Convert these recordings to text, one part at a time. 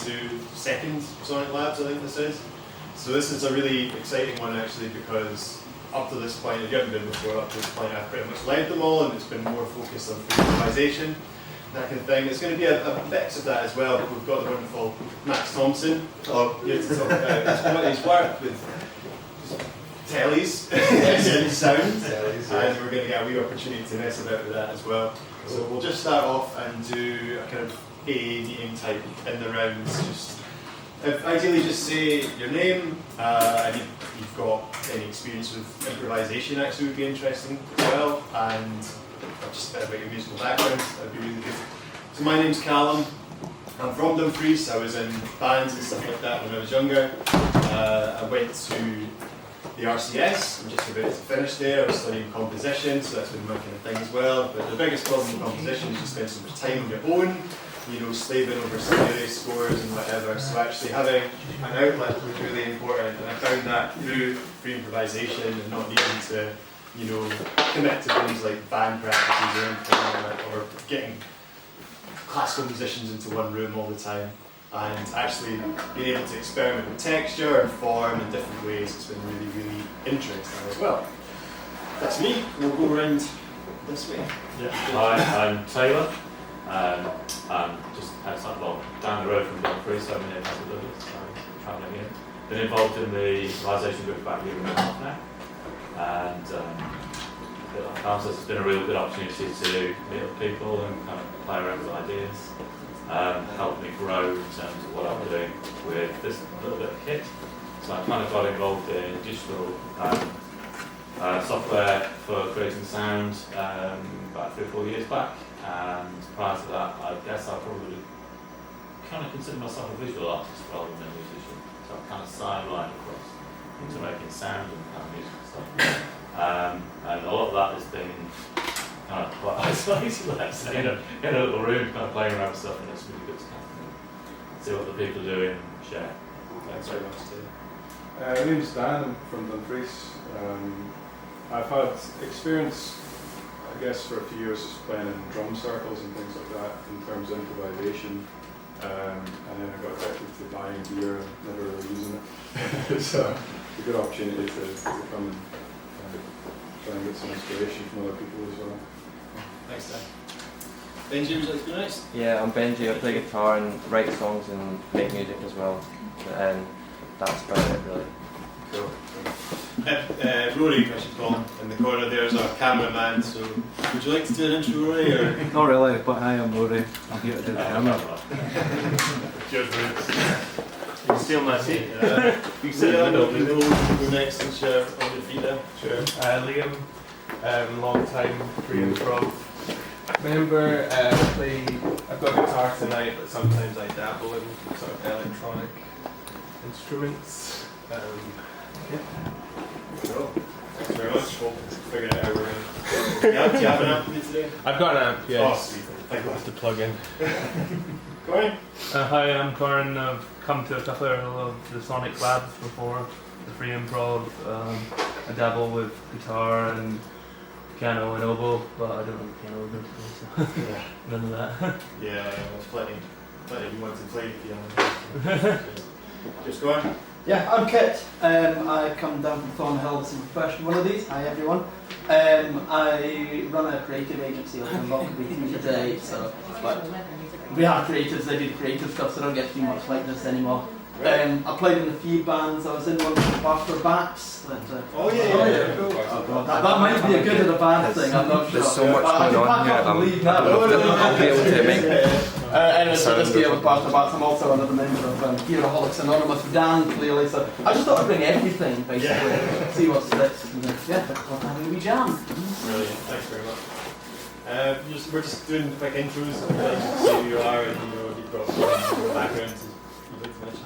to second Sonic Labs, I think this is. So this is a really exciting one actually, because up to this point, if you haven't been before, up to this point I've pretty much led them all, and it's been more focused on improvisation, that kind of thing. It's going to be a mix of that as well, but we've got the wonderful Max Thomson. He's worked with tellies and sound, and we're going to get a wee opportunity to mess about with that as well. So we'll just start off and do a kind of A meeting type in the rounds. Just ideally just say your name, and if you've got any experience with improvisation actually would be interesting as well, and just a bit about your musical background, that'd be really good. So my name's Calum, I'm from Dumfries. I was in bands and stuff like that when I was younger. I went to the RCS, I'm just about to finish there. I was studying composition, so that's been my kind of thing as well. But the biggest problem with composition is you spend so much time on your own, you know, slaving over various scores and whatever. So actually having an outlet was really important, and I found that through free improvisation and not needing to, you know, commit to things like band practices or anything like that, or getting classical musicians into one room all the time. And actually being able to experiment with texture and form in different ways, it's been really, really interesting as well. That's me. We'll go around this way. Yeah. Hi, I'm Taylor. I'm just outside, well, down the road from Dumfries, so I'm in Edinburgh, so I'm travelling in. Been involved in the improvisation group about a year and a half now, and so it's been a real good opportunity to meet other people and kind of play around with ideas. Helped me grow in terms of what I'm doing with this little bit of kit. So I kind of got involved in digital software for creating sound about 3 or 4 years back, and prior to that I guess I probably kind of consider myself a visual artist rather than a musician. So I've kind of sidelined across into making sound and kind of music stuff. And a lot of that has been kind of quite isolated, let's say, in a little room, kind of playing around with stuff, and it's really good to kind of see what the people are doing and share. Thanks very much, Steve. My name's Dan, I'm from Dumfries. I've had experience, I guess, for a few years just playing in drum circles and things like that in terms of improvisation, and then I got addicted to buying gear and never really using it. So it's a good opportunity to come and try and get some inspiration from other people as well. Thanks, Dan. Benji, would you like to go next? Yeah, I'm Benji. I play guitar and write songs and make music as well. And that's about it, really. Cool. Rory, I should call him, in the corner there's our cameraman, so would you like to do an intro, Rory? Or? Not really, but hi, I'm Rory. I'm here to do the camera. Cheers, Rory. You can steal my seat. You can sit in the middle, go next and share on your feet there. Sure. Liam, long time free improv member. I've got a guitar tonight, but sometimes I dabble in sort of electronic instruments. Yeah. Cool. Thanks very much. We'll figure it out. Do you have an amp for me today? I've got an amp, yes. Oh, sweet. I have to plug in. Corin? Hi, I'm Corin. I've come to a couple of the Sonic Labs before, the free improv. I dabble with guitar and piano and oboe, but I don't have piano with me, so none of that. Yeah, there's plenty you want to play the piano. Just go on. Yeah, I'm Kit. I come down from Thornhill as a professional one of these. Hi everyone. I run a creative agency up in Lockwood today, so but we are creatives, I do the creative stuff, so I don't get too much like this anymore. I played in a few bands. I was in one with Baffer Bats. Oh yeah. Cool. That might be a good or a bad thing, I'm not sure. There's so much going on here. I'll be able to make anyway, so this year with Baffer Bats, I'm also another member of Heroholics Anonymous with Dan, clearly, so I just thought I'd bring everything, basically, see what's next. Yeah, we're having a wee jam. Brilliant, thanks very much. We're just doing quick intros, like say who you are and you've got some background.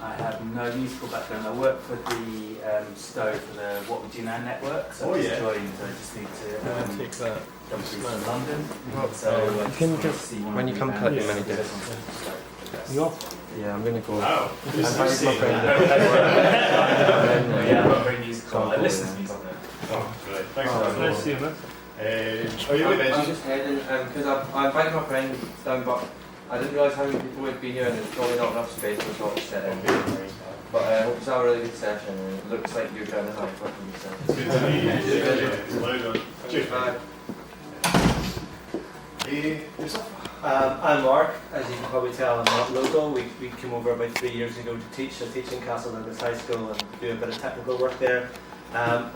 I have no musical background. I work for the Stowe for the What We Do Now network. So I just joined. I just need to take that. come through to London. So you can just, when you come collect your many days. You off? Yeah, I'm going to go. Oh, I'm my friend. Yeah, I'm not very musical. I listen to music. Oh, great. Thanks for that. Nice to see you, man. Are you with I'm just heading, because I invited my friend down, but I didn't realise how many people would be here, and there's probably not enough space to talk set in. But I hope it's a really good session, and it looks like you're trying to have fun from yourself. It's good to meet you. Well done. Cheers. Bye. Yourself? I'm Mark. As you can probably tell, I'm not local. We came over about 3 years ago to teach. I teach in Castle Douglas High School and do a bit of technical work there.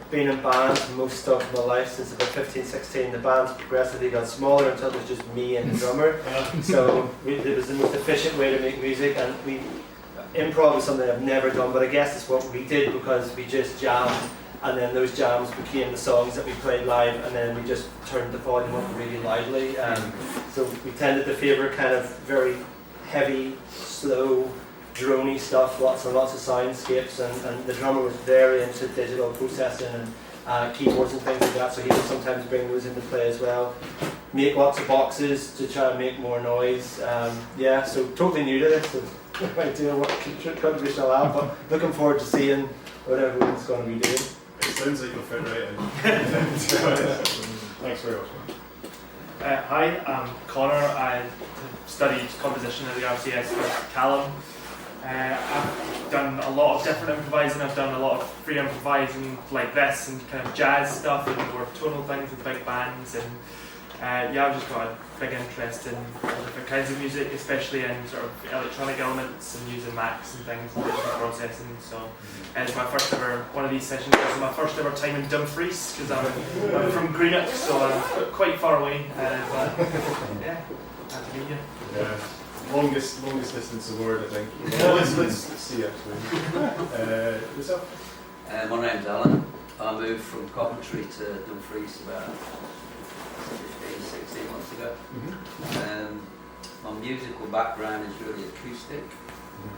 Been in bands most of my life since about 15, 16. The bands progressively got smaller until it was just me and the drummer. So it was the most efficient way to make music, and improv is something I've never done, but I guess it's what we did because we just jammed, and then those jams became the songs that we played live, and then we just turned the volume up really loudly. So we tended to favour kind of very heavy, slow, droney stuff, lots and lots of soundscapes, and the drummer was very into digital processing and keyboards and things like that, so he would sometimes bring those into play as well. Make lots of boxes to try and make more noise. Yeah, so totally new to this, so no idea what contribution I'll have, but looking forward to seeing what everyone's going to be doing. It sounds like you'll fit right in. Thanks very much, man. Hi, I'm Connor. I studied composition at the RCS with Calum. I've done a lot of different improvising. I've done a lot of free improvising like this and kind of jazz stuff and more tonal things with big bands. And yeah, I've just got a big interest in all different kinds of music, especially in sort of electronic elements and using Max and things and digital processing. So it's my first ever, one of these sessions was my first ever time in Dumfries because I'm from Greenock, so I'm quite far away. But yeah, glad to meet you. Yeah. Longest distance award, I think. Well, let's see actually. Yourself? My name's Alan. I moved from Coventry to Dumfries about 15, 16 months ago. My musical background is really acoustic,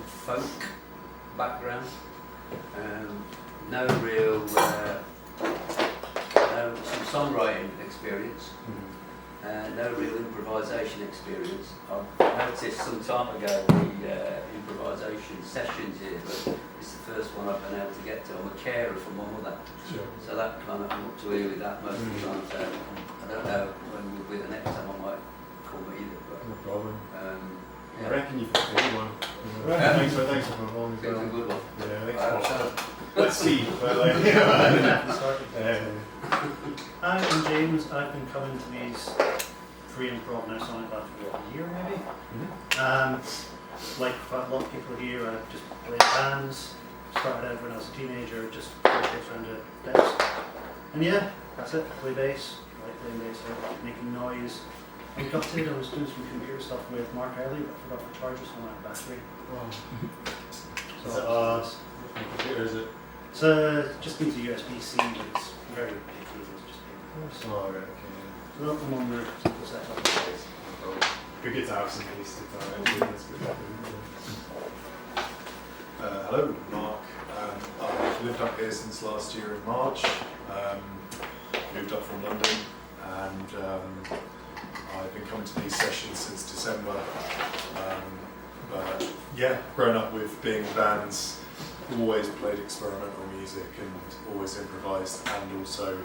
folk background. No real, some songwriting experience. No real improvisation experience. I noticed some time ago the improvisation sessions here, but it's the first one I've been able to get to. I'm a carer for my mother, so that kind of, I'm up to here with that most of the time. So I don't know when we'll be the next time I might come either. But, no problem. Yeah. I reckon you've got a good one. Thanks for coming along as well. It's a good one. Yeah, thanks for Let's see. Hi, I'm James. I've been coming to these free improv now Sonic Labs for a year maybe. Like a lot of people here, I've just played bands. Started out when I was a teenager, just shapes around a desk. And yeah, that's it. Play bass. I like playing bass, I like making noise. I got to it, I was doing some computer stuff with Mark earlier, but I forgot to charge this on my battery. Wow. So computer is it? it's just needs a USB-C, but it's very picky. It's just paper. Oh, right, okay. So not the one where people set up. Good get to have some taste of that. Hello, Mark. I've lived up here since last year in March. Moved up from London, and I've been coming to these sessions since December. But yeah, grown up with being in bands, always played experimental music and always improvised, and also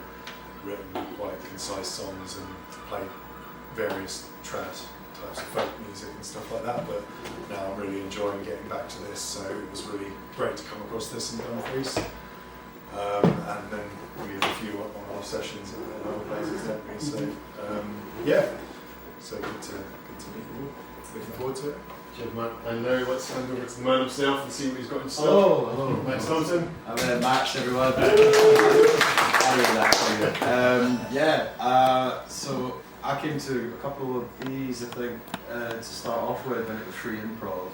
written quite concise songs and played various types of folk music and stuff like that. But now I'm really enjoying getting back to this, so it was really great to come across this in Dumfries. And then we had a few on-off sessions at other places, didn't we? So yeah, so good to meet you all. Looking forward to it. Cheers, Matt. And now let's hand over to the man himself and see what he's got in stock. Hello. Max Thomson. I'm Max, everyone. So I came to a couple of these, I think, to start off with, and it was free improv.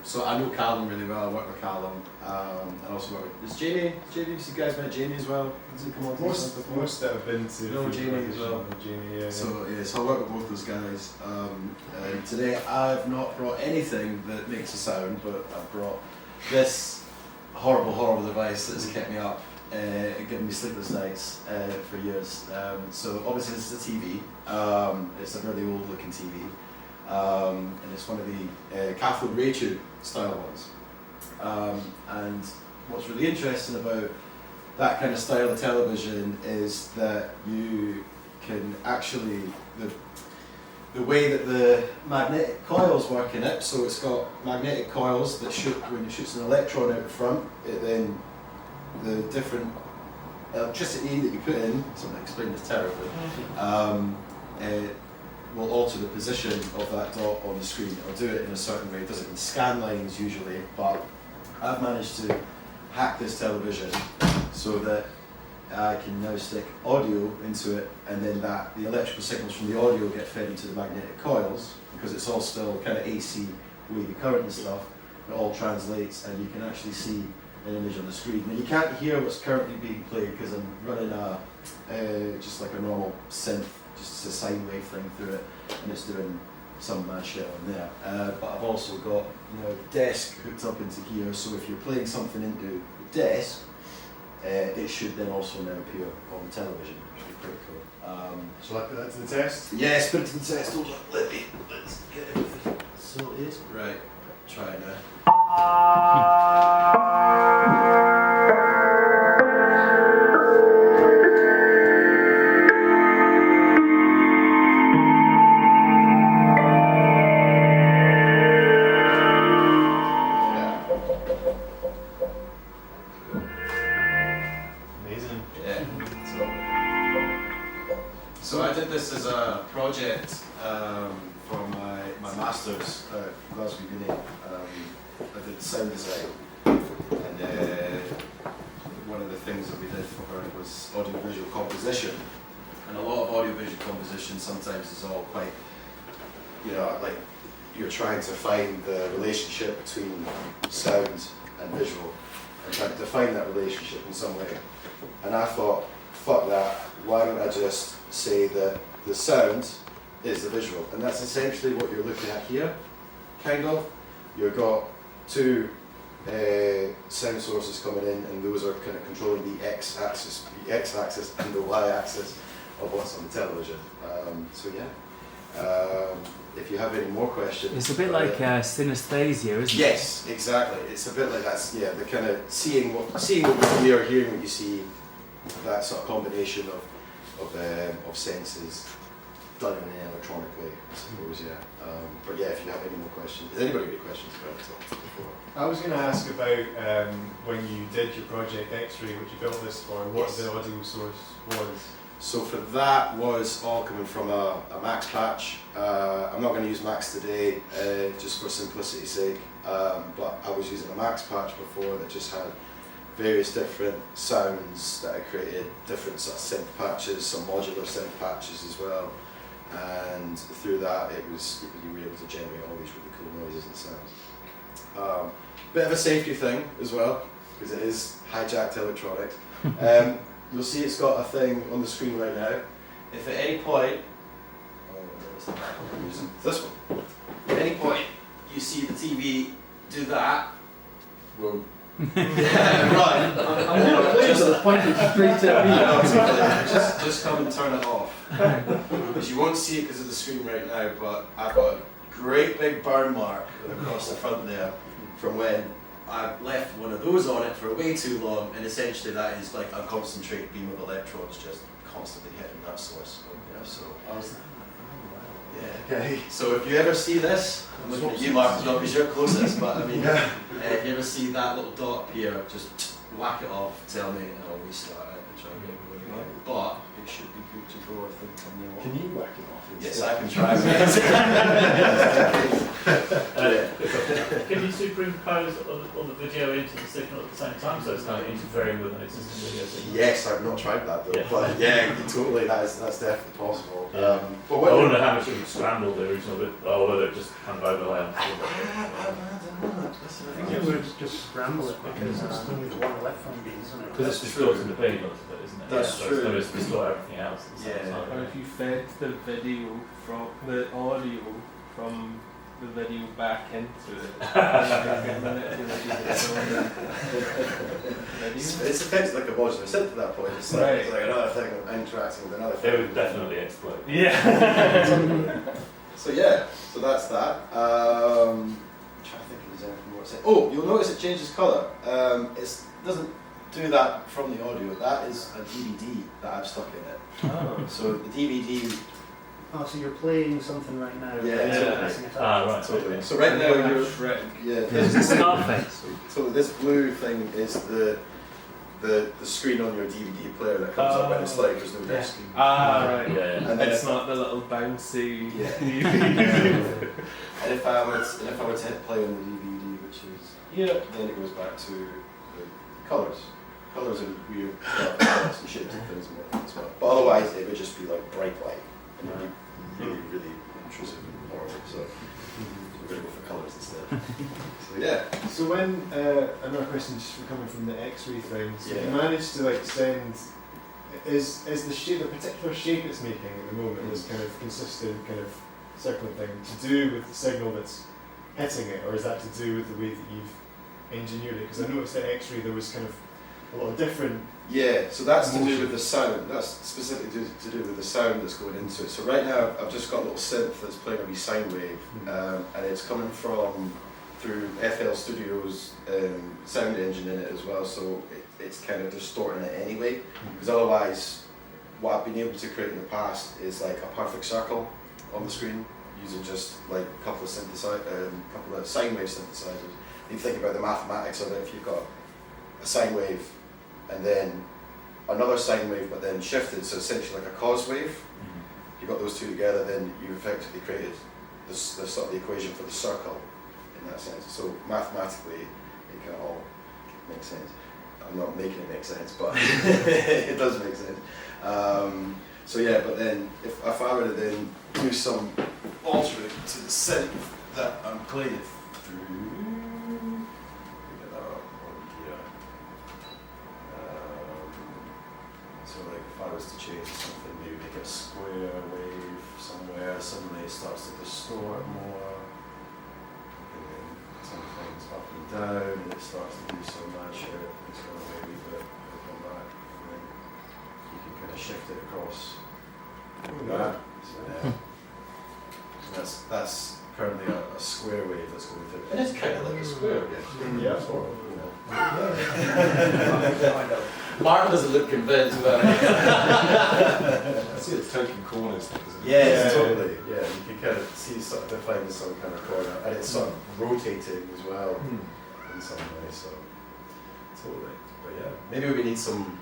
So I know Calum really well. I work with Calum, and also work with. Is Jamie? You guys met Jamie as well? Has he come on? Most that have been to. No, Jamie as well. Jamie, yeah. So I work with both those guys. And today I've not brought anything that makes a sound, but I've brought this horrible device that has kept me up, given me sleepless nights for years. So obviously this is a TV. It's a really old looking TV. And it's one of the cathode ray tube style ones. And what's really interesting about that kind of style of television is that you can actually, the the way that the magnetic coils work in it. So it's got magnetic coils that shoot, when it shoots an electron out the front, it then, the different electricity that you put in, something I explained this terribly, it will alter the position of that dot on the screen. It'll do it in a certain way. It does it in scan lines usually, but I've managed to hack this television so that I can now stick audio into it, and then the electrical signals from the audio get fed into the magnetic coils, because it's all still kind of AC wavy current and stuff. It all translates, and you can actually see an image on the screen. Now you can't hear what's currently being played because I'm running just like a normal synth, just a sine wave thing through it, and it's doing some mad shit on there. But I've also got desk hooked up into here, so if you're playing something into the desk, it should then also now appear on the television, which is pretty cool. Shall I put that to the test? Yes, put it to the test. Hold on, let's get everything sorted. Right, try it now. So I did this as a project for my master's at Glasgow Uni. I did sound design, and one of the things that we did for her was audiovisual composition. And a lot of audiovisual composition sometimes is all quite, like you're trying to find the relationship between sound and visual, and trying to define that relationship in some way. And I thought, fuck that, why don't I just say that the sound is the visual? And that's essentially what you're looking at here, kind of. You've got two sound sources coming in, and those are kind of controlling the x-axis and the y-axis of what's on the television. So yeah, if you have any more questions. It's a bit like synesthesia, isn't it? Yes, exactly. It's a bit like that. Yeah, the kind of seeing what you hear, hearing what you see, that sort of combination of senses done in an electronic way, I suppose. Yeah. But yeah, if you have any more questions, has anybody got any questions about it before? I was going to ask about when you did your project X-Ray, which you built this for, what the audio source was. So for that was all coming from a Max patch. I'm not going to use Max today, just for simplicity's sake, but I was using a Max patch before that just had various different sounds that I created, different sort of synth patches, some modular synth patches as well, and through that you were able to generate all these really cool noises and sounds. Bit of a safety thing as well, because it is hijacked electronics. You'll see it's got a thing on the screen right now. If at any point, I'm using this one, at any point you see the TV do that, well, yeah, right. I'm more pleased at the point it's straight to me. Just come and turn it off. Because you won't see it because of the screen right now, but I've got a great big burn mark across the front there from when I left one of those on it for way too long, and essentially that is like a concentrated beam of electrons just constantly hitting that source. So yeah. Okay. So if you ever see this, I'm looking at you, Mark, not because you're closest, but I mean, if you ever see that little dot appear, just whack it off, tell me, and I'll restart it and try and get it going. But it should be good to go, I think, from now on. Can you whack it off? Yes, I can try. Can you superimpose all the video into the signal at the same time, so it's not interfering with an existing video signal? Yes, I've not tried that though, but yeah, totally, that's definitely possible. Yeah. But I wonder how much it would scramble the original bit, or whether it just kind of overlay. I think it would just scramble it because there's only one electron beam, isn't it? Because it's distorting the beam a little bit, isn't it? That's true. So it's distort everything else. At the same time. Or if you fed the video from the audio from the video back into it. It's effectively like a modular synth at that point. It's like another thing interacting with another thing. It would definitely explode. Yeah. So yeah, so that's that. I'm trying to think if there's anything more to say. Oh, you'll notice it changes colour. It doesn't do that from the audio. That is a DVD that I've stuck in it. Oh. So the DVD Oh, so you're playing something right now? Yeah. Messing it up. Right. Totally. So right now you're Scarface. So this blue thing is the screen on your DVD player that comes up when it's like there's no disc. Right. Yeah. And It's not the little bouncy. Yeah. And if I were to hit play on the DVD, which is here, then it goes back to the colours. Colours are weird colours and shapes and things and whatnot as well. But otherwise, it would just be like bright light and it would be really, really intrusive and horrible. So we're going to go for colours instead. So yeah. So when another question just coming from the X-ray thing, so Yeah. you managed to like send, is the shape, the particular shape it's making at the moment, this kind of consistent kind of circling thing, to do with the signal that's hitting it, or is that to do with the way that you've engineered it? Because I noticed at X-ray there was kind of a lot of different. Yeah, so that's to do with the sound. That's specifically to do with the sound that's going into it. So right now I've just got a little synth that's playing a wee sine wave, and it's coming through FL Studio's sound engine in it as well. So it's kind of distorting it anyway. Because otherwise, what I've been able to create in the past is like a perfect circle on the screen using just like a couple of sine wave synthesizers. If you think about the mathematics of it, if you've got a sine wave and then another sine wave but then shifted, so essentially like a cos wave, you got those two together, then you effectively created the sort of the equation for the circle in that sense. So mathematically it can all make sense. I'm not making it make sense, but it does make sense. So yeah, but then if I were to then do some altering to the synth that I'm playing it through, get that up on here. So like if I was to change something, maybe make it a square wave somewhere, suddenly it starts to distort more, and then something's up and down, and it starts to do some mad shit. It's going away a wee bit, it'll come back, and then you can kind of shift it across. That. So, yeah. So that's currently a square wave that's going through. And it's kind of like a square, yeah, sort of, you know. Martin doesn't look convinced, but I see it's taking corners. yeah, totally. Yeah, you can kind of see sort of defining some kind of corner, and it's sort of rotating as well in some way. So totally. But yeah, maybe we need some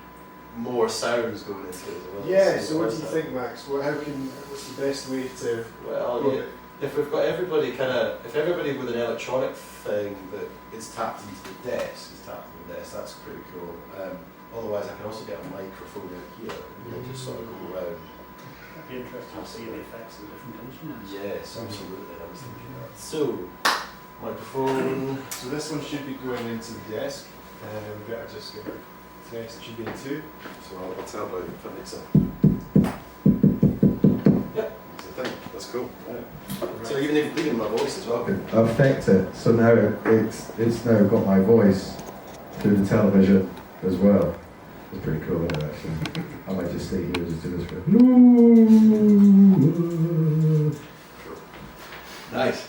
more sounds going into it as well. Yeah. So what do you think, Max? What's the best way to? Well, yeah, if we've got everybody if everybody with an electronic thing that is tapped into the desk that's pretty cool. Otherwise, I can also get a microphone out here and just sort of go around. It'd be interesting to see the effects of different instruments. Yes, absolutely. I was thinking that. So, microphone. So this one should be going into the desk. We better just get a test. It should be in 2. So I'll tell about if that makes sense. Yeah, that's the thing. That's cool. Yeah. So even my voice as well. I've effect it, so now it's now got my voice through the television as well. It's pretty cool, isn't it, actually? I might just stay here and just do this for Nice.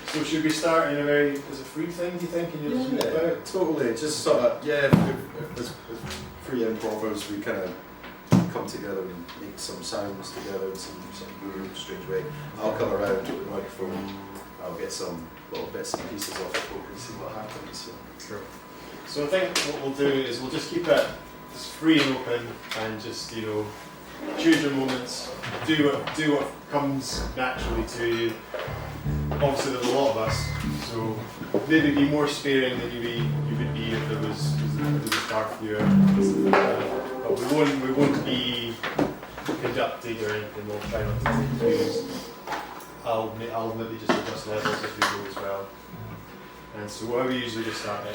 So should we start in a very, is it free thing, do you think? And you'll just move about? Totally. Just sort of, yeah, as free improvers, we kind of come together and make some sounds together in some weird, strange way. I'll come around with the microphone, I'll get some little bits and pieces off the book and see what happens. So. Sure. So I think what we'll do is we'll just keep it just free and open and just, choose your moments, do what comes naturally to you. Obviously there's a lot of us, so maybe be more sparing than you would be if there was a dark viewer and stuff like that. But we won't be conducted or anything, we'll try not to take cues. I'll maybe just adjust levels as we go as well. And so what we usually just start at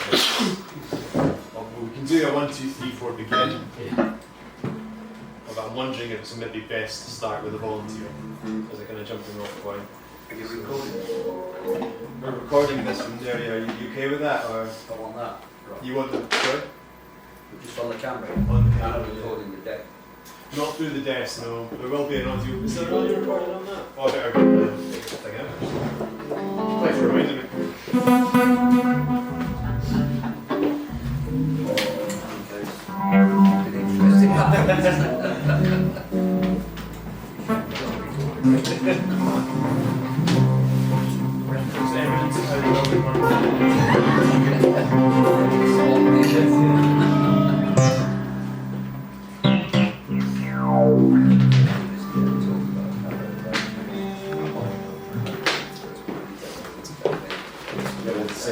we can do a 1, 2, 3, 4 begin. But I'm wondering if it's maybe best to start with a volunteer as a kind of jumping off point. Are you recording? We're recording this from there. Are you okay with that, or I want that. Right. you want the sorry? Just on the camera. On the camera, I'm recording the deck. Not through the desk, no. There will be an audio. Is there an audio recording on that? Oh, I better get the thing out. Thanks for reminding me.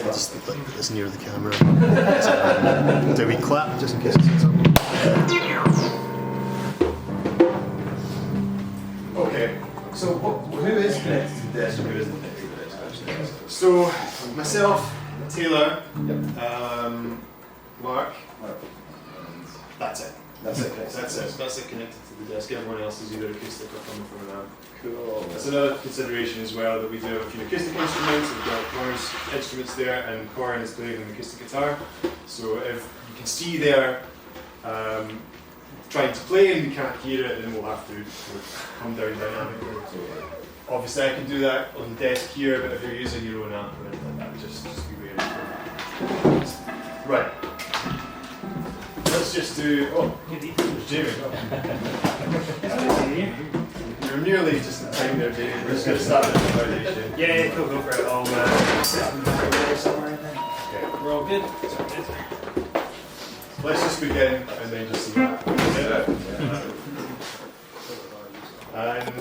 Just like put this near the camera. Do we clap just in case it sits up? Okay, so who is connected to the desk and who isn't connected to the desk? So, myself, Taylor, Mark, that's it. That's it. That's it. That's it connected to the desk. Everyone else is either acoustic or coming from an amp. Cool. That's another consideration as well, that we do have a few acoustic instruments. We've got Connor's instruments there, and Corin is playing an acoustic guitar. So if you can see there trying to play and we can't hear it, then we'll have to come down dynamically. Obviously I can do that on the desk here, but if you're using your own amp or anything like that, just be wary of that. Right. Let's just do. Oh, there's Jamie. You're nearly just in time there, Jamie. We're just going to start with the foundation. Yeah, cool, go for it. I'll Okay. we're all good. Let's just begin and then just see that. And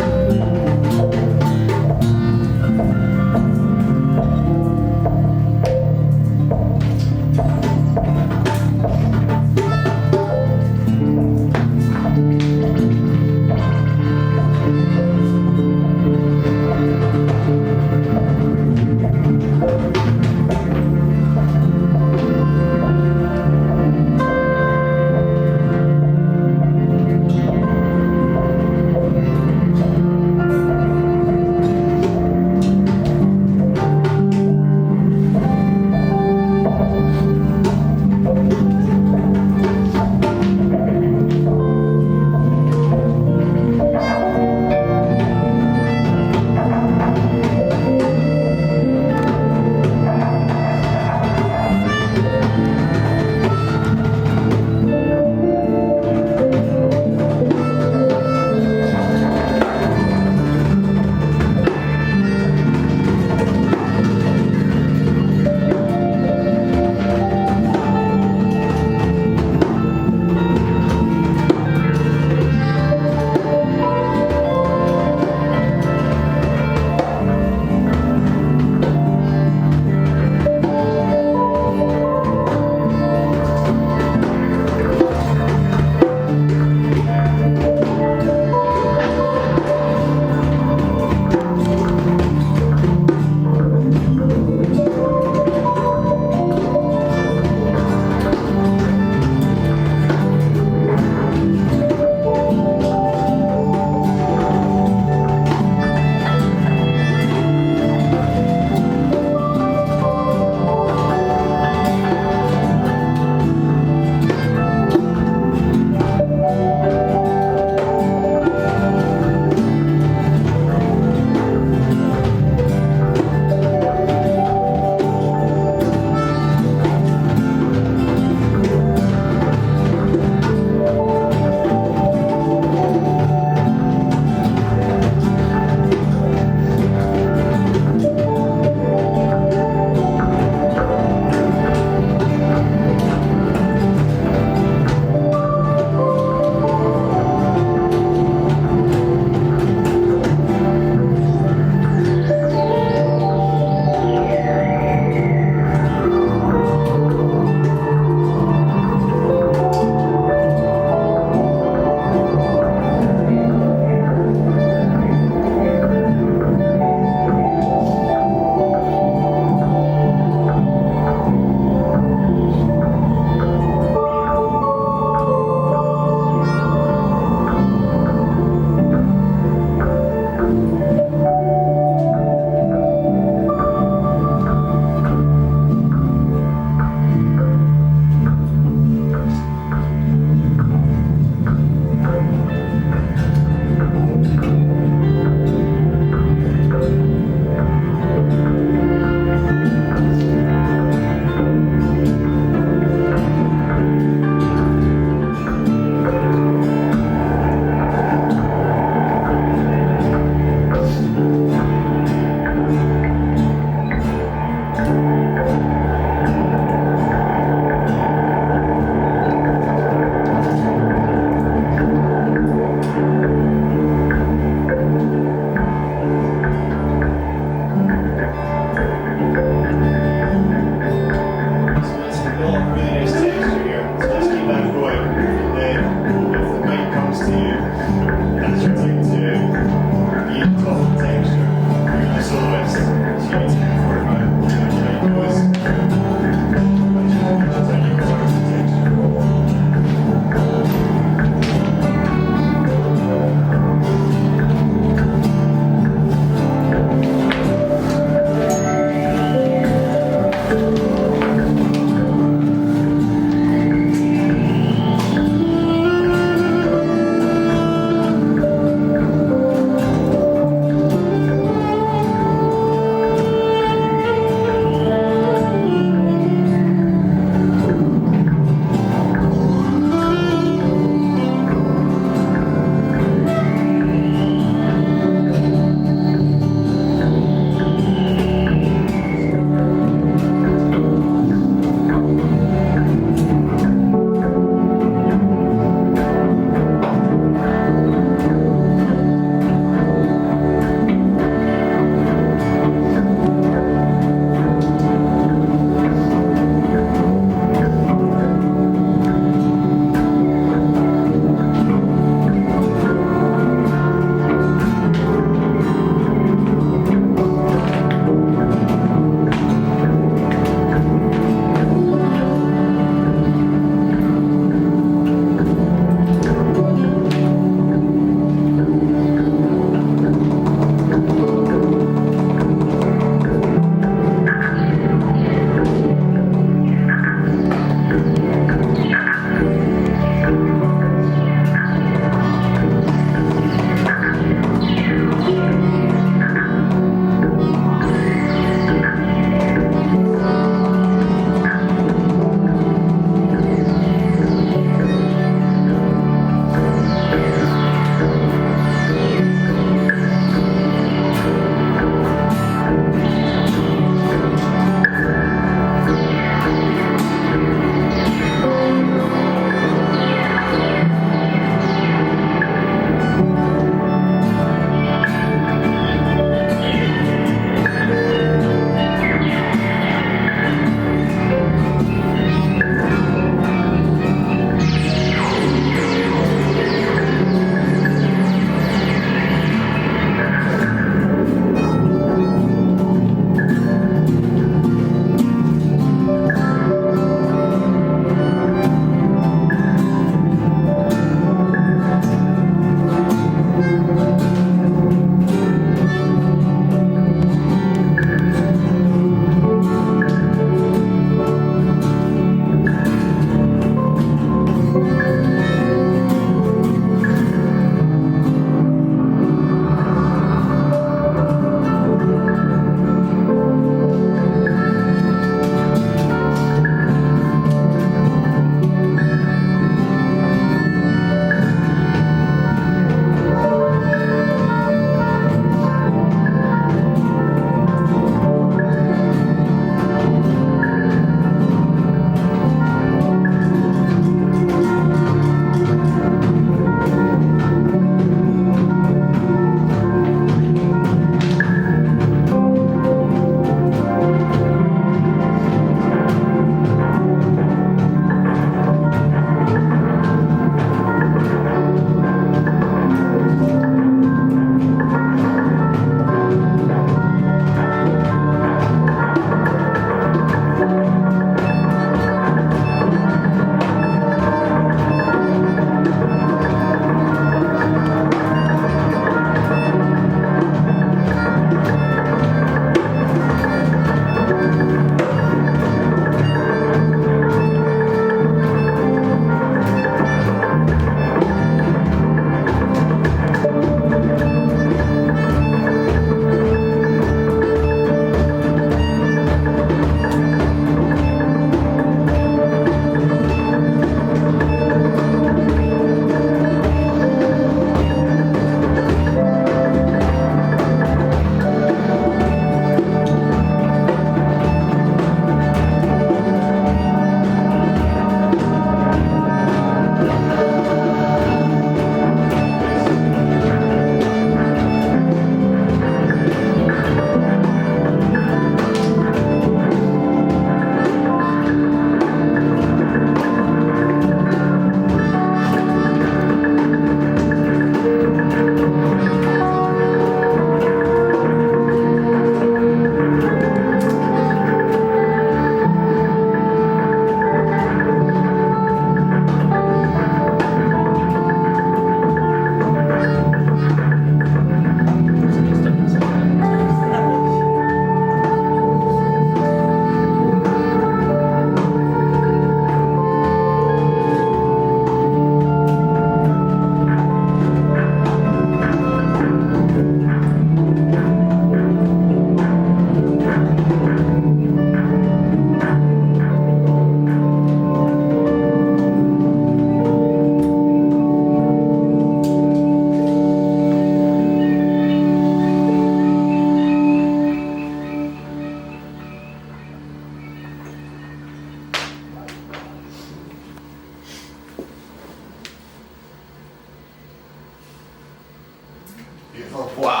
Beautiful. Oh, wow.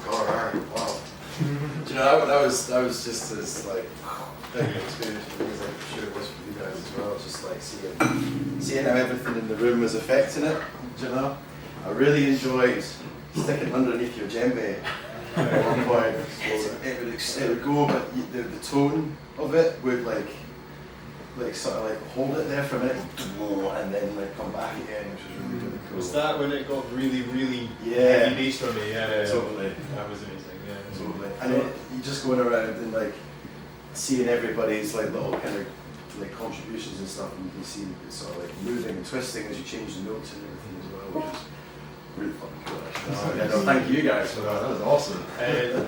God, alright, wow. Do you know, that was just this like thing experience for me, as I'm sure it was for you guys as well. Just like seeing how everything in the room was affecting it. Do you know? I really enjoyed sticking underneath your djembe at one point. It would go, but the tone of it would like sort of like hold it there for a minute, and then like come back again, which was really, really cool. Was that when it got really, really Yeah. heavy bass for me? Yeah, Totally. That was amazing. Yeah, Totally. And you just going around and like seeing everybody's like little kind of like contributions and stuff, and you can see it sort of like moving and twisting as you change the notes and everything as well, which is really fucking cool. Actually. No, thank you guys for that. That was awesome.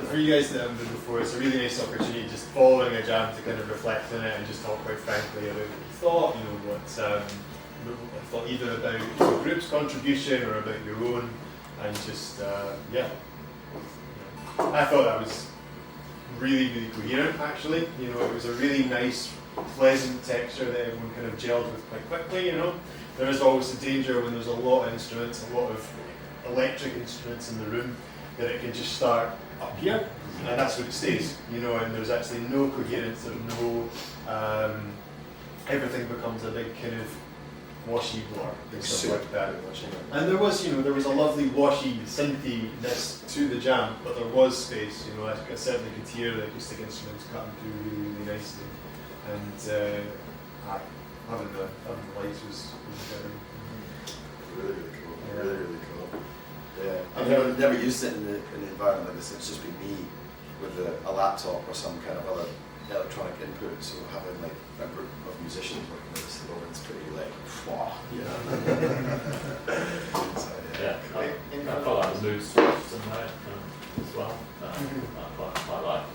For you guys that haven't been before, it's a really nice opportunity just following a jam to kind of reflect on it and just talk quite frankly about what you thought, you know, what I thought either about the group's contribution or about your own, and just I thought that was really, really coherent actually. You know, it was a really nice, pleasant texture that everyone kind of gelled with quite quickly, you know. There is always a danger when there's a lot of instruments, a lot of electric instruments in the room, that it can just start up here, and that's where it stays, you know, and there's actually no coherence, there's no, everything becomes a big kind of washy blur and stuff like that. And there was, you know, there was a lovely washy synthy-ness to the jam, but there was space, you know, I certainly could hear the acoustic instruments cutting through really, really nicely, and having the lights was very really, really cool. Yeah. Really, really cool. Yeah, I've never used it in an environment like this. It's just been me with a laptop or some kind of other electronic input. So having like a group of musicians working with this, it's pretty like, wow, you know. So, I felt like the mood switched in there as well. I quite like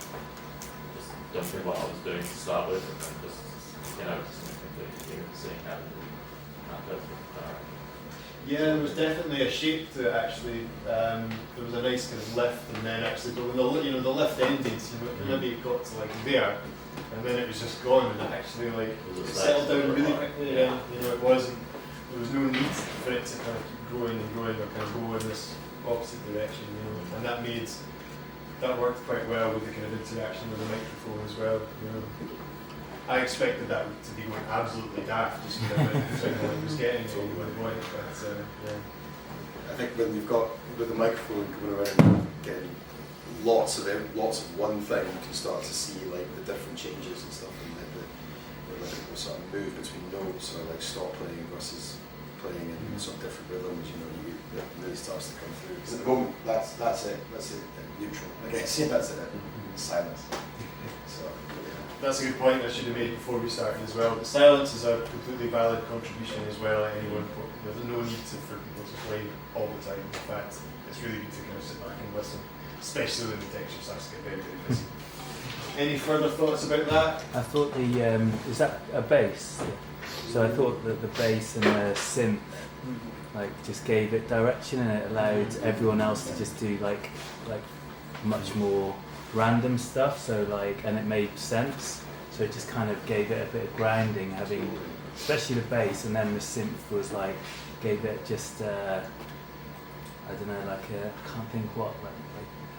just dumping what I was doing to start with, and then just seeing how that goes. Yeah, there was definitely a shape to it actually. There was a nice kind of lift, and then actually, but when the lift ended, maybe it got to like there, and then it was just gone, and it actually like it settled down really quickly. Yeah, you know, there was no need for it to kind of keep growing and growing or kind of go in this opposite direction, you know, and that worked quite well with the kind of interaction with the microphone as well. You know. I expected that to be going absolutely daft, just because the signal it was getting to one point, but I think when you've got with the microphone going around and getting lots of one thing, you can start to see like the different changes and stuff, and like the sort of move between notes, or like stop playing versus playing in sort of different rhythms. You know, it really starts to come through. Because at the moment, that's it. That's it. Neutral, I guess. Yeah, that's it. Silence. So. That's a good point I should have made before we started as well. But silence is a completely valid contribution as well at any one point. There's no need for people to play all the time. In fact, it's really good to kind of sit back and listen, especially when the texture starts to get very, very busy. Any further thoughts about that? I thought is that a bass? So I thought that the bass and the synth like just gave it direction, and it allowed everyone else to just do like much more random stuff, so and it made sense, so it just kind of gave it a bit of grounding, having especially the bass, and then the synth was gave it just I don't know, I can't think what, I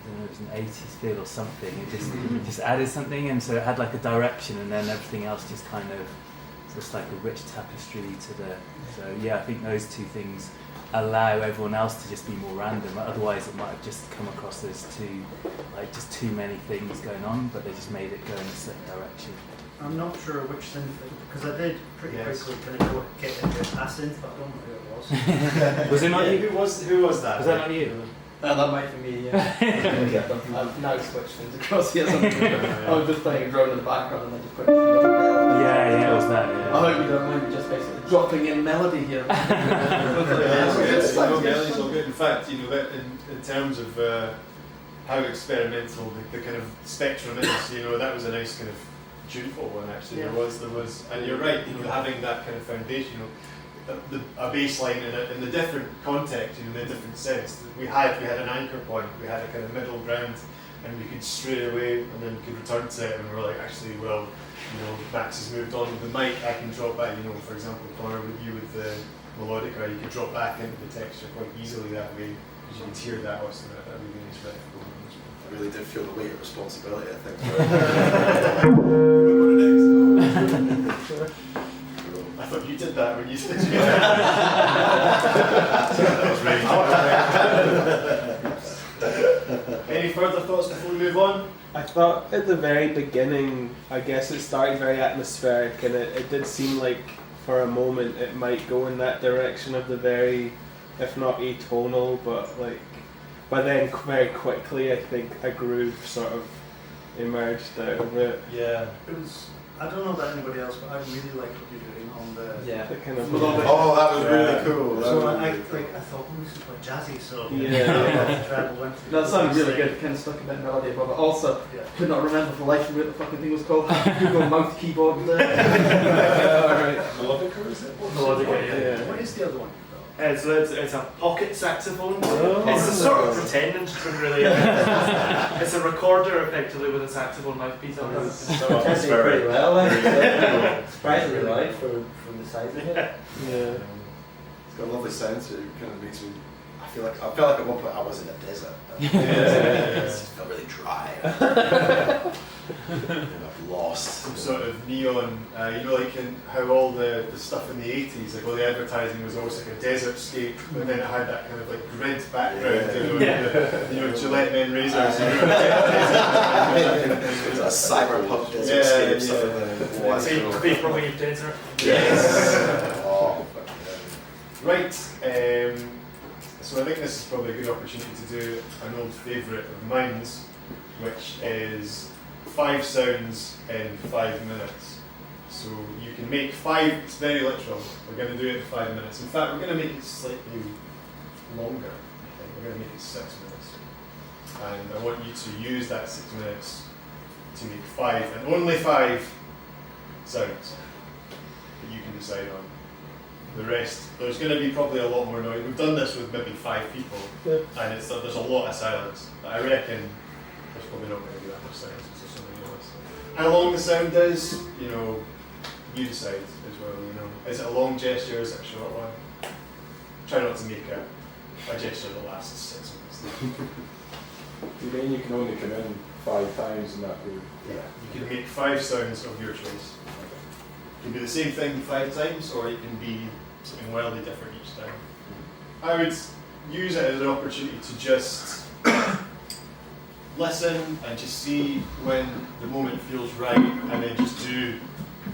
don't know, it was an 80s feel or something. It just added something, and so it had like a direction, and then everything else just kind of just like a rich tapestry to the. So yeah, I think those two things allow everyone else to just be more random. Otherwise, it might have just come across as just too many things going on, but they just made it go in a certain direction. I'm not sure which synth, because I did pretty quickly kind of get into a synth, but I don't know who it was. Was it not you? Who was that? Was that not you? That might be me, yeah. I've now switched things across here. I was just playing a drone in the background and then just putting some little melody. Yeah, it was that. Yeah. I hope you don't mind me just basically dropping in melody here. It's all good. In fact, you know, that in terms of how experimental the kind of spectrum is, you know, that was a nice kind of tuneful one actually. Yeah. There was, and you're right, you know, having that kind of foundation, you know, a bass line in the different context, you know, in a different sense. We had an anchor point, we had a kind of middle ground, and we could stray away and then could return to it, and we were like, actually, well, Max has moved on with the mic, I can drop back, for example, Connor, with you with the melodica, you could drop back into the texture quite easily that way, because you can hear that also that really nice reticle. I really did feel the weight of responsibility, I think. I thought you did that when you said that was right. Any further thoughts before we move on? I thought at the very beginning, I guess it started very atmospheric, and it did seem like for a moment it might go in that direction of the very, if not atonal, but then very quickly I think a groove sort of emerged out of it. Yeah. It was, I don't know about anybody else, but I really like what you're doing on the kind of melodic. Oh, that was really cool. So I thought, this is quite jazzy, so That sounded really good. It kind of stuck a bit in melody above it. Also, could not remember for life of me what the fucking thing was called. Google mouth keyboard there. Melodica, is it? Melodica, yeah. What is the other one? So it's a pocket saxophone. Oh. It's a sort of pretend instrument, really. It's a recorder, effectively, with a saxophone mouthpiece on it. So pretty well. Surprisingly light from the size of it. Yeah. It's got a lovely sound to it. It kind of makes me. I felt like at one point I was in a desert. It just felt really dry. I'm lost. Some sort of neon, like in how all the stuff in the 80s, like all the advertising was always like a desert scape, but then it had that kind of like red background, Gillette men razors. It's a cyberpunk desert scape sort of thing. It's a vaporwave desert. Yes. Right. So I think this is probably a good opportunity to do an old favourite of mine's, which is 5 sounds in 5 minutes. So you can make 5, it's very literal, we're going to do it in 5 minutes. In fact, we're going to make it slightly longer, I think. We're going to make it 6 minutes. And I want you to use that 6 minutes to make 5, and only 5 sounds that you can decide on. The rest, there's going to be probably a lot more noise. We've done this with maybe 5 people, and there's a lot of silence. But I reckon there's probably not going to be that much silence. It's something else. How long the sound is, you decide as well. Is it a long gesture? Is it a short one? Try not to make a gesture that lasts 6 minutes. You mean you can only come in 5 times in that group? Yeah. You can make 5 sounds of your choice. It can be the same thing 5 times, or it can be something wildly different each time. I would use it as an opportunity to just listen and just see when the moment feels right, and then just do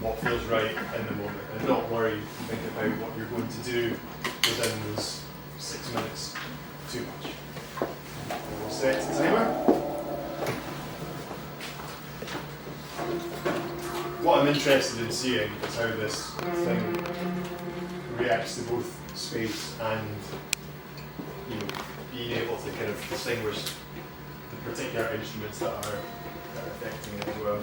what feels right in the moment, and not worry and think about what you're going to do within those 6 minutes too much. We'll set the timer. What I'm interested in seeing is how this thing reacts to both space and being able to kind of distinguish the particular instruments that are affecting it as well.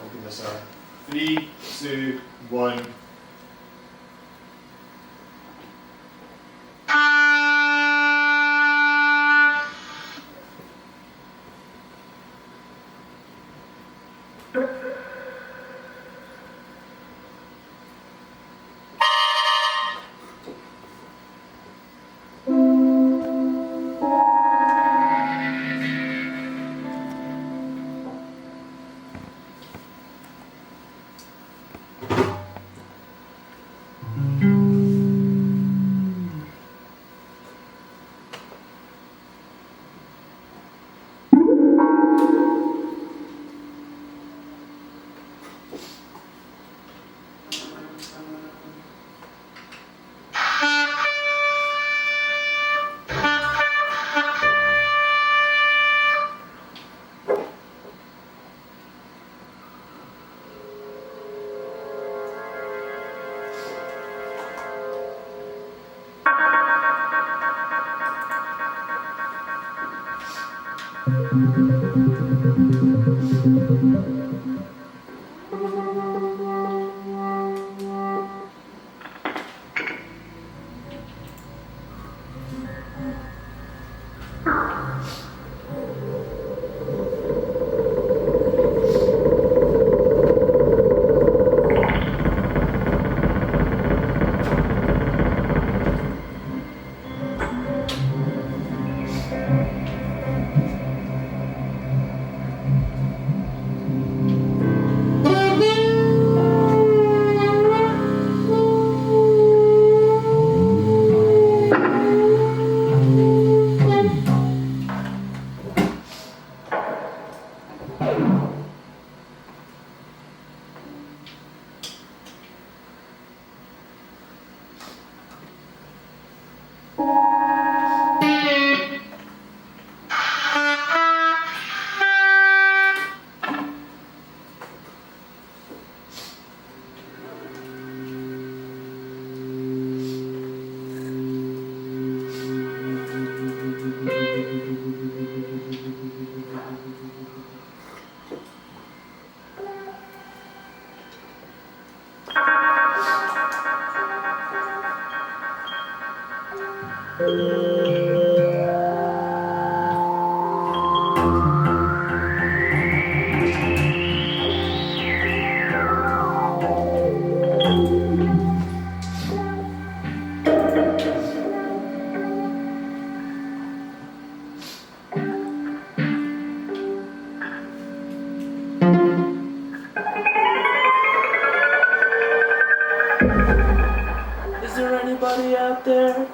I'll give this a 3, 2, 1. Is there anybody out there?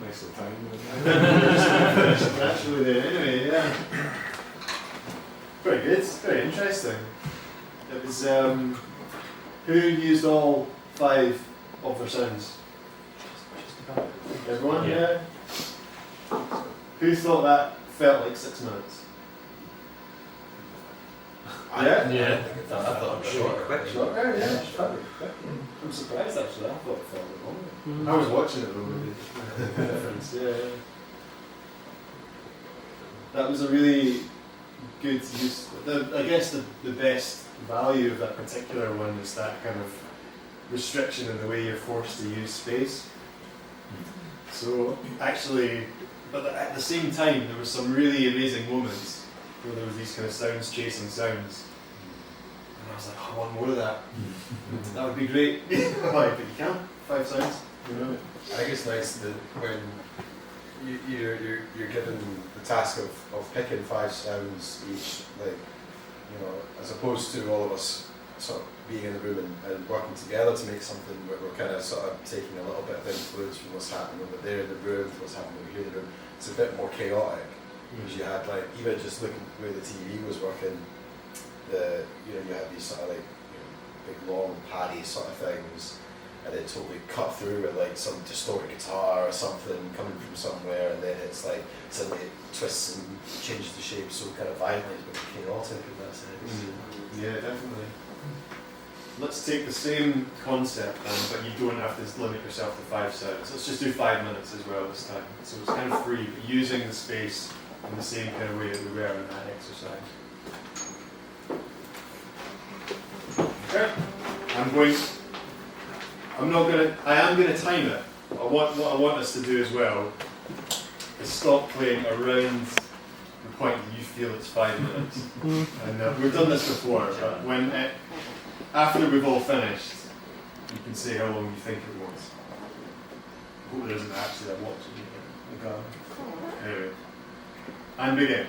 Nice little time. Naturally there, anyway, yeah. Very good, very interesting. It was, who used all 5 of their sounds? Everyone, yeah? Who thought that felt like 6 minutes? Yeah? Yeah. I thought it was short. Shorter, yeah. I'm surprised actually. I thought it felt a bit longer. I was watching it though, maybe. Difference, yeah. That was a really good use. I guess the best value of that particular one is that kind of restriction in the way you're forced to use space. So actually, but at the same time, there were some really amazing moments where there was these kind of sounds chasing sounds. And I was like, I want more of that. That would be great. But you can't. 5 sounds. You know. I think it's nice that when you're given the task of picking 5 sounds each, like, you know, as opposed to all of us sort of being in the room and working together to make something where we're kind of sort of taking a little bit of influence from what's happening over there in the room to what's happening over here in the room. It's a bit more chaotic because you had like, even just looking at the way the TV was working, you had these sort of like, big long paddy sort of things. and it totally cut through with like some distorted guitar or something coming from somewhere, and then it's like suddenly it twists and changes the shape so kind of violently, but chaotic in that sense. Yeah, definitely. Let's take the same concept, but you don't have to limit yourself to 5 sounds. Let's just do 5 minutes as well this time. So it's kind of free, but using the space in the same kind of way that we were in that exercise. Okay. I am going to time it. What I want us to do as well is stop playing around the point that you feel it's 5 minutes. And we've done this before, but when after we've all finished, you can say how long you think it was. I hope there isn't actually a watch in here. Okay. Anyway. And begin.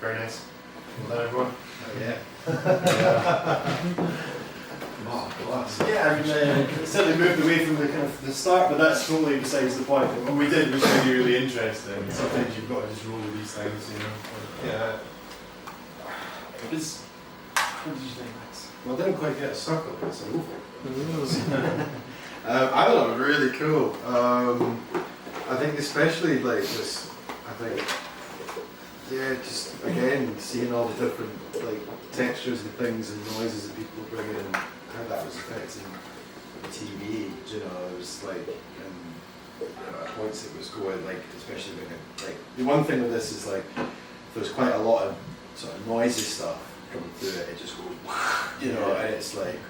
Very nice. Well done, everyone. Oh, class. Yeah, I mean, it certainly moved away from the kind of the start, but that's totally besides the point. What we did was really, really interesting. Sometimes you've got to just roll with these things, you know. Yeah. It was. What did you think, Max? Well, I didn't quite get a circle, but it's an oval. I thought it was really cool. I think especially like this, just again seeing all the different like textures and things and noises that people bring in, and how that was affecting the TV. You know, it was like, at points it was going like, especially when like the one thing with this is like there's quite a lot of sort of noisy stuff coming through it. It just goes, you know, and it's like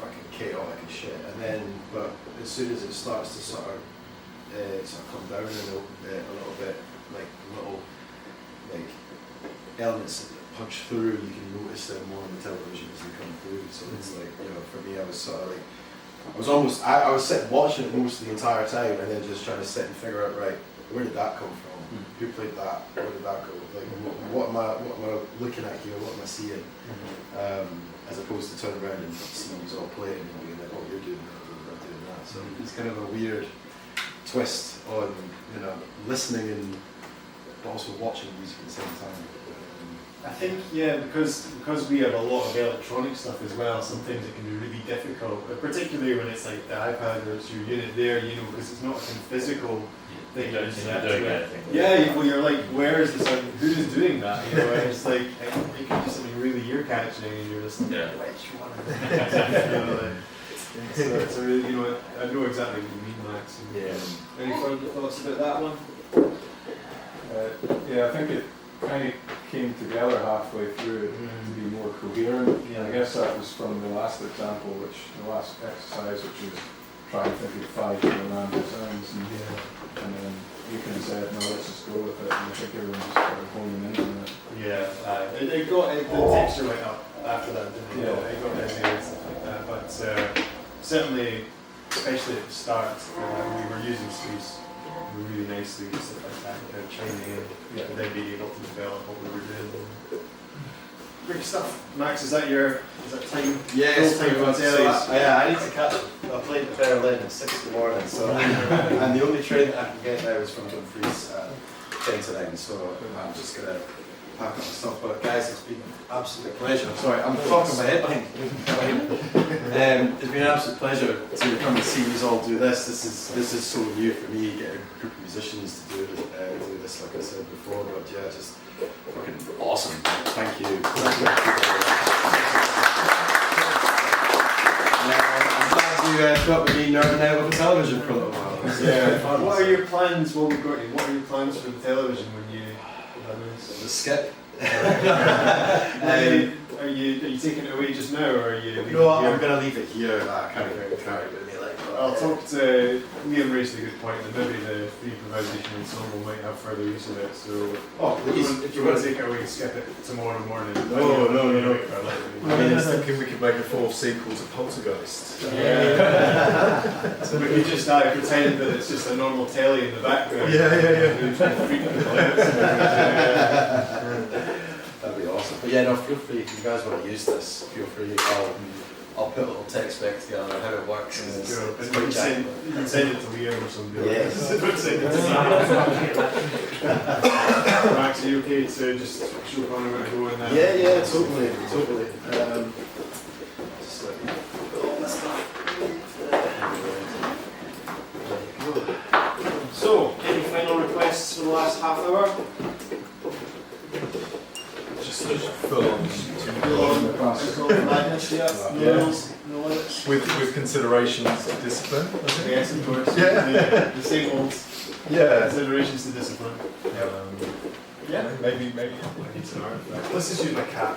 fucking chaotic and shit. And then, but as soon as it starts to sort of come down a little bit, like little like elements that punch through, you can notice them more on the television as they come through. So it's like, you know, for me, I was sort of like, I was sitting watching it most of the entire time, and then just trying to sit and figure out, right, where did that come from? Who played that? Where did that go? Like, what am I looking at here? What am I seeing? As opposed to turning around and seeing you all playing and being like, oh, you're doing that, you're doing that. So it's kind of a weird twist on, you know, listening and also watching music at the same time. I think, yeah, because we have a lot of electronic stuff as well, sometimes it can be really difficult, particularly when it's like the iPad or it's your unit there, you know, because it's not a kind of physical thing. You don't seem to be doing anything. Yeah, well, you're like, where is the sound? Who's doing that? You know, and it's like, it could be something really ear-catching and you're just like, which one of them? You know, like, so really, you know, I know exactly what you mean, Max. Yeah. Any further thoughts about that one? Yeah, I think it kind of came together halfway through it to be more coherent. Yeah. I guess that was from the last example, the last exercise, which was try and think of 5 different random sounds, and then you can say, no, let's just go with it, and I think everyone just started honing in on it. Yeah, the texture went up after that, didn't it? Yeah, it got busy and stuff like that, but certainly, especially at the start, we were using space really nicely, stuff like that, kind of chiming in, and then being able to develop what we were doing. Great stuff. Max, is that time? Yes, full time for so dailies? I need to catch a plane to Berlin at 6 in the morning, so and the only train that I can get now is from Dumfries at 10 to 9, so I'm just going to pack up my stuff. But guys, it's been an absolute pleasure. Sorry, I'm talking my head behind. It's been an absolute pleasure to come and see you all do this. This is so new for me, getting a group of musicians to do this, like I said before. But yeah, just fucking awesome. Thank you. I'm glad you got me nerding out on television for a little while. Yeah. What are your plans? What are your plans for the television when you? The skip. Are you taking it away just now, or are you? No, I'm going to leave it here. I can't carry it with me. I'll talk to Liam. Raised a good point that maybe the free improvisation ensemble might have further use of it. So, if you want to take it away, skip it tomorrow morning. No. I mean, I was thinking we could make a 4th sequel to Poltergeist. Yeah. So we could just pretend that it's just a normal telly in the background. Yeah. That'd be awesome. But yeah, no, feel free, if you guys want to use this, feel free. I'll put a little text back together on how it works. It's quite you can send it to Liam or somebody. Yes. Don't send it to me. Max, are you okay to just show Connor where to go and then? Yeah, totally. Just let me put all this stuff. So, any final requests for the last half hour? Just full on. With considerations to discipline. Yes, of course. Yeah. The same old. Yeah. Considerations to discipline. Maybe. It's an artifact. Let's just use my cap.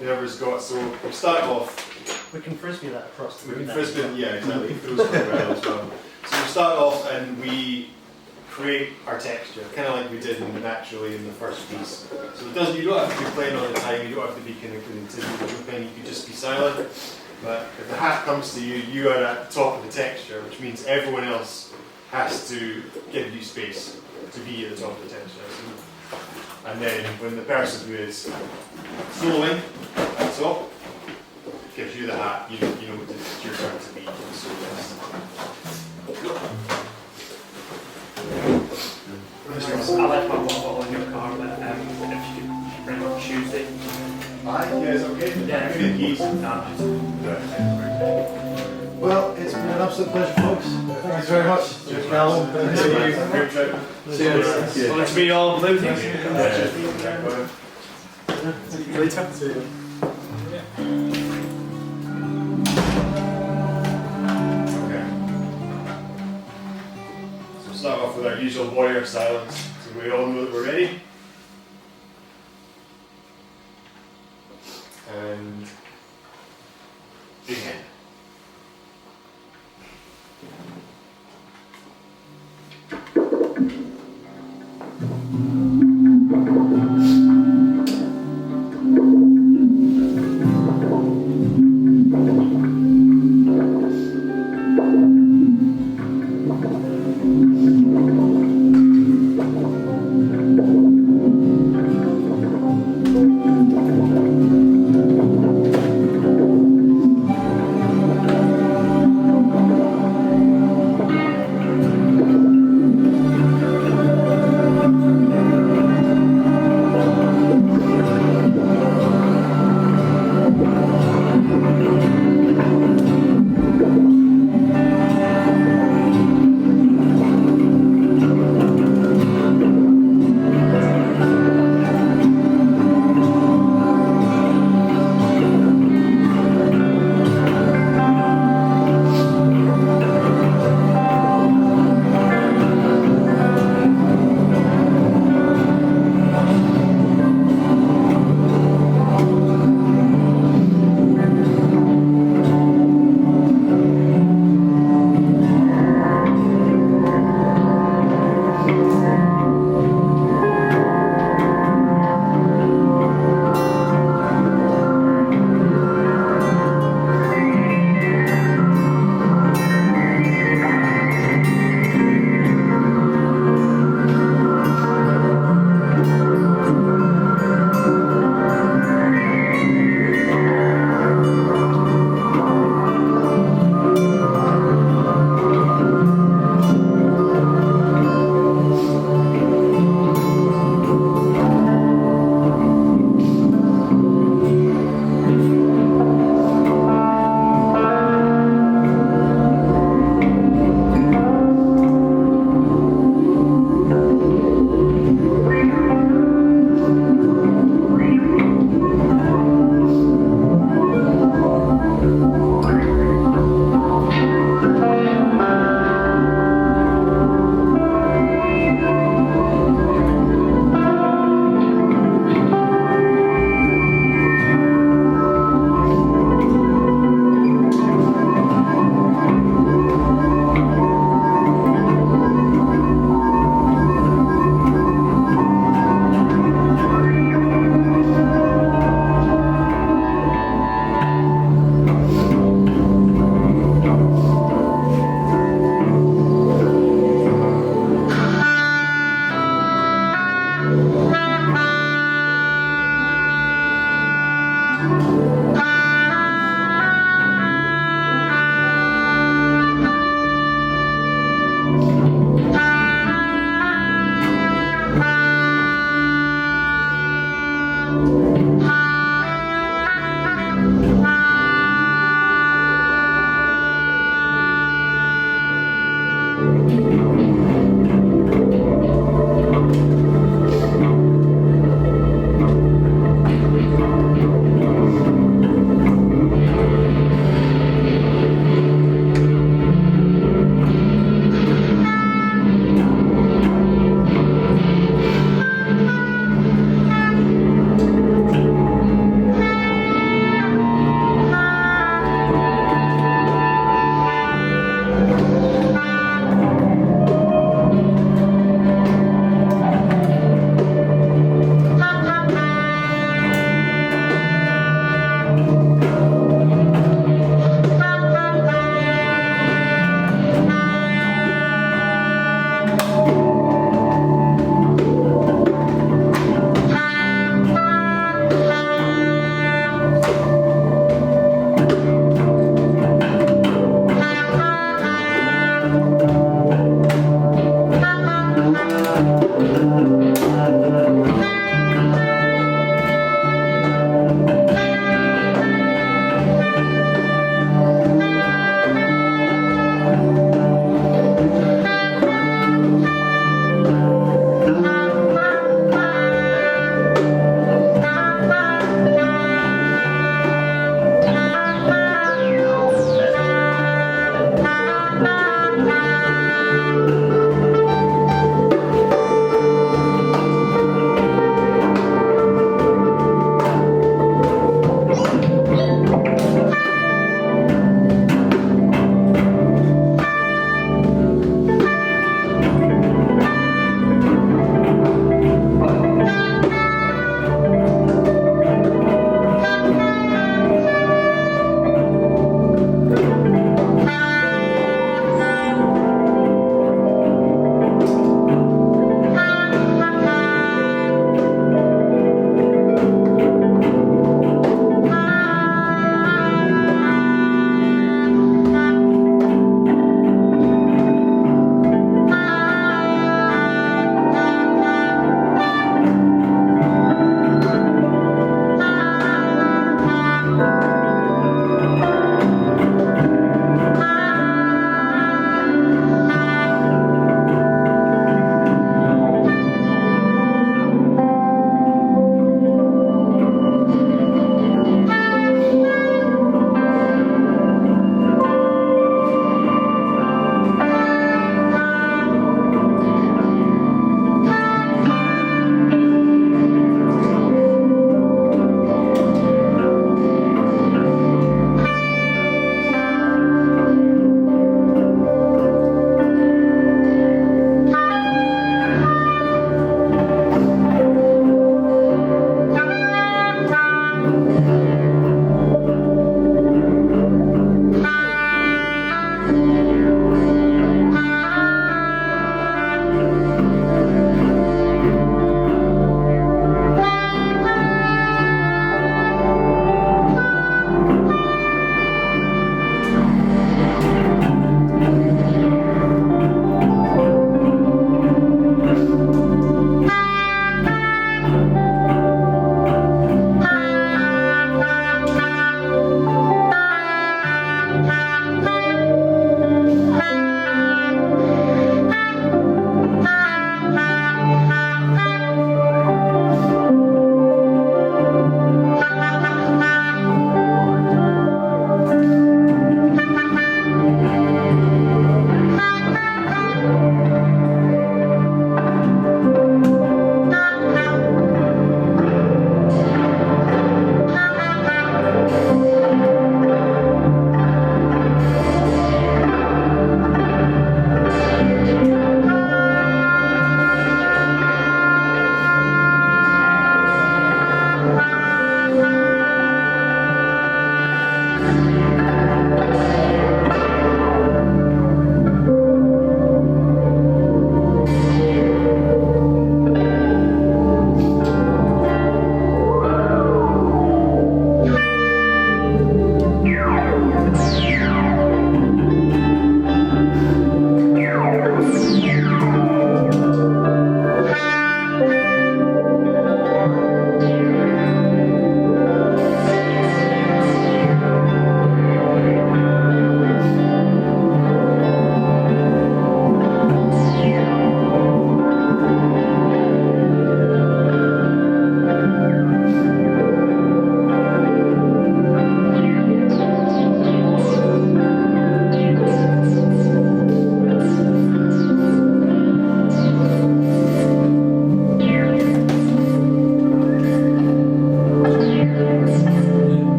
Whoever's got, so we start off. We can frisbee that across the room. We can frisbee, yeah, exactly. It goes quite well as well. So we start off and we create our texture, kind of like we did naturally in the first piece. So it doesn't. You don't have to be playing all the time. You don't have to be kind of putting jumping. You can just be silent. But if the hat comes to you, you are at the top of the texture, which means everyone else has to give you space to be at the top of the tension. And then when the person who is soloing at the top gives you the hat, you know it's your turn to be the soloist. I left my water bottle in your car, but if you could bring up Tuesday. Aye, yeah, is that okay? Yeah, Give me the keys. Well, it's been an absolute pleasure, folks. Thanks very much. Cheers, Calum. Thank Thank you. you. Great trip. Cheers. Well, let's be all blue. Okay. So we'll start off with our usual warrior silence. So we all know that we're ready. And begin.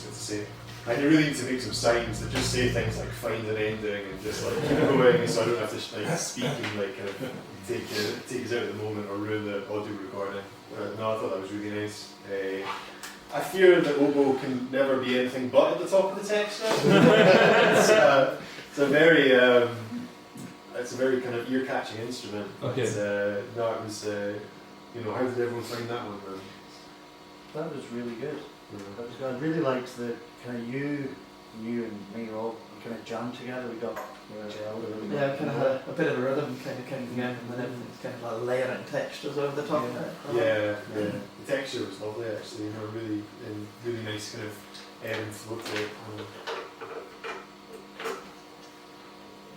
what to say. And you really need to make some signs that just say things like find an ending and just like keep going, so I don't have to like speak and like kind of take us out at the moment or ruin the audio recording. No, I thought that was really nice. I fear that oboe can never be anything but at the top of the text now. It's a very kind of ear-catching instrument. Okay. No, it was. You know, how did everyone find that one? That was really good. That was good. I really liked the kind of you and me all kind of jammed together. We got gelled really Yeah, kind of had a bit of a rhythm kind of and then everything's kind of like layering textures over the top of it. Yeah. The texture was lovely actually. You know, really nice kind of ebb and flow to it.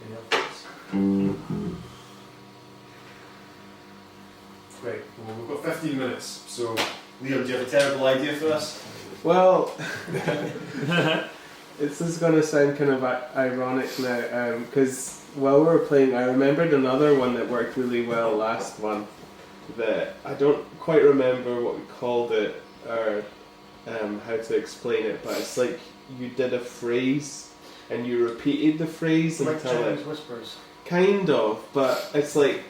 Any other thoughts? Right, well, we've got 15 minutes, so Liam, do you have a terrible idea for us? Well, this is going to sound kind of ironic now, because while we were playing, I remembered another one that worked really well last month, that I don't quite remember what we called it, or how to explain it, but it's like you did a phrase, and you repeated the phrase like until Chinese it... whispers. Kind of, but it's like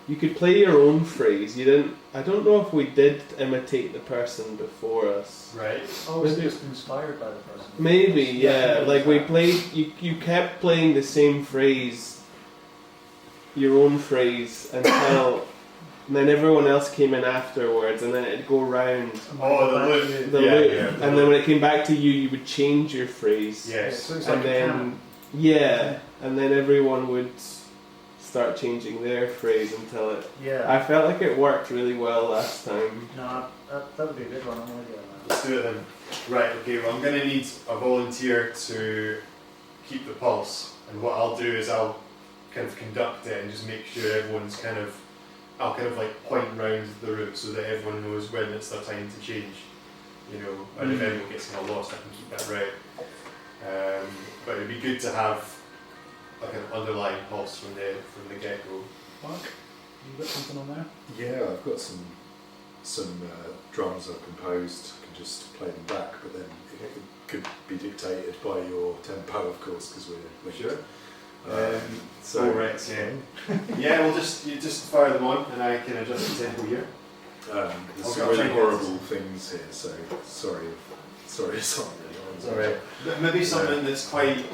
you could play your own phrase. You didn't. I don't know if we did imitate the person before us. Right. Oh, was it just inspired by the person? Maybe, yeah. Like we played. You kept playing the same phrase, your own phrase, until. And then everyone else came in afterwards, and then it'd go round. Oh, the loop. And then when it came back to you, you would change your phrase. Yes. So it's And like then, and then everyone would start changing their phrase until it. Yeah. I felt like it worked really well last time. No, that would be a good one. I'm going to get that. Let's do it then. Right, okay, well, I'm going to need a volunteer to keep the pulse. And what I'll do is I'll kind of conduct it and just make sure everyone's kind of. I'll kind of like point round the room so that everyone knows when it's their time to change. You know, and if anyone gets kind of lost, I can keep that right. But it'd be good to have like an underlying pulse from the get-go. Mark, you got something on there? Yeah, I've got some drums I've composed. I can just play them back, but then it could be dictated by your tempo, of course, because we're Sure. So right, yeah, we'll just fire them on, and I can adjust the tempo here. there's some really horrible things here, so sorry, it's not really on. It's alright. Maybe something that's quite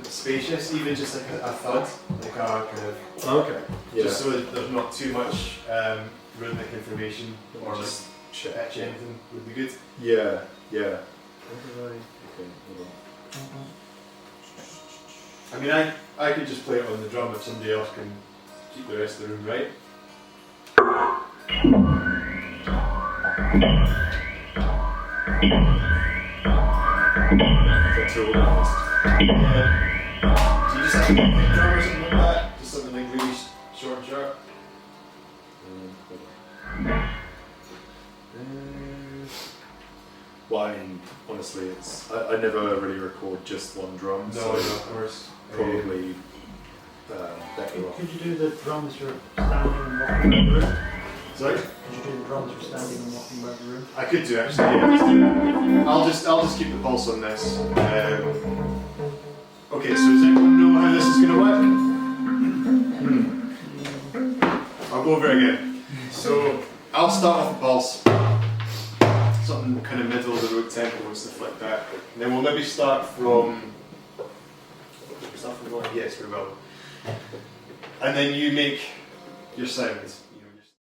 spacious, even just like a thud, like a kind of. Okay. Yeah. Just so that there's not too much rhythmic information or just check etch anything would be good. Yeah. Okay. Hold on. I mean, I could just play it on the drum if somebody else can keep the rest of the room right. That's too organised. Do you just have a big drum or something like that? Just something like really short and sharp? Well, I mean, honestly, I never really record just one drum, No, so of course. probably better off. Could you do the drum as you're standing and walking around the room? Sorry? Could you do the drum as you're standing and walking around the room? I could do actually. Yeah, let's do that. I'll just keep the pulse on this. Okay, so does anyone know how this is going to work? I'll go over it again. So I'll start off the pulse. Something kind of middle of the road tempo and stuff like that. And then we'll maybe start from. Yes, we will. And then you make your sounds.